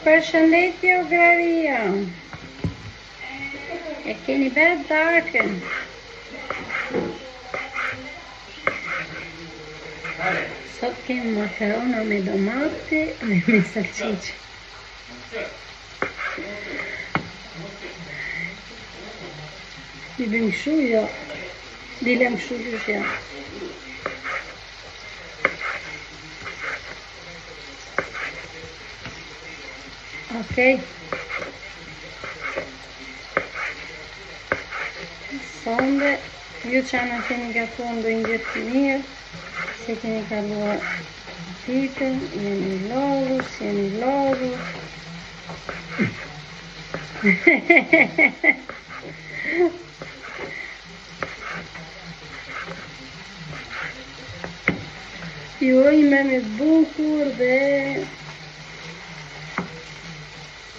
Përshëndetje o graria. E keni bërë darkën. Sot kemi makarona me domate dhe me salciqë. I bëjmë kështu, jo. Dilem kështu që janë. Okej. Sonde, ju që anë keni gatuar ndonjë gjë të mirë, se keni kaluar ditën, jeni lodhur, si jeni lodhur. Ju ime me bukur dhe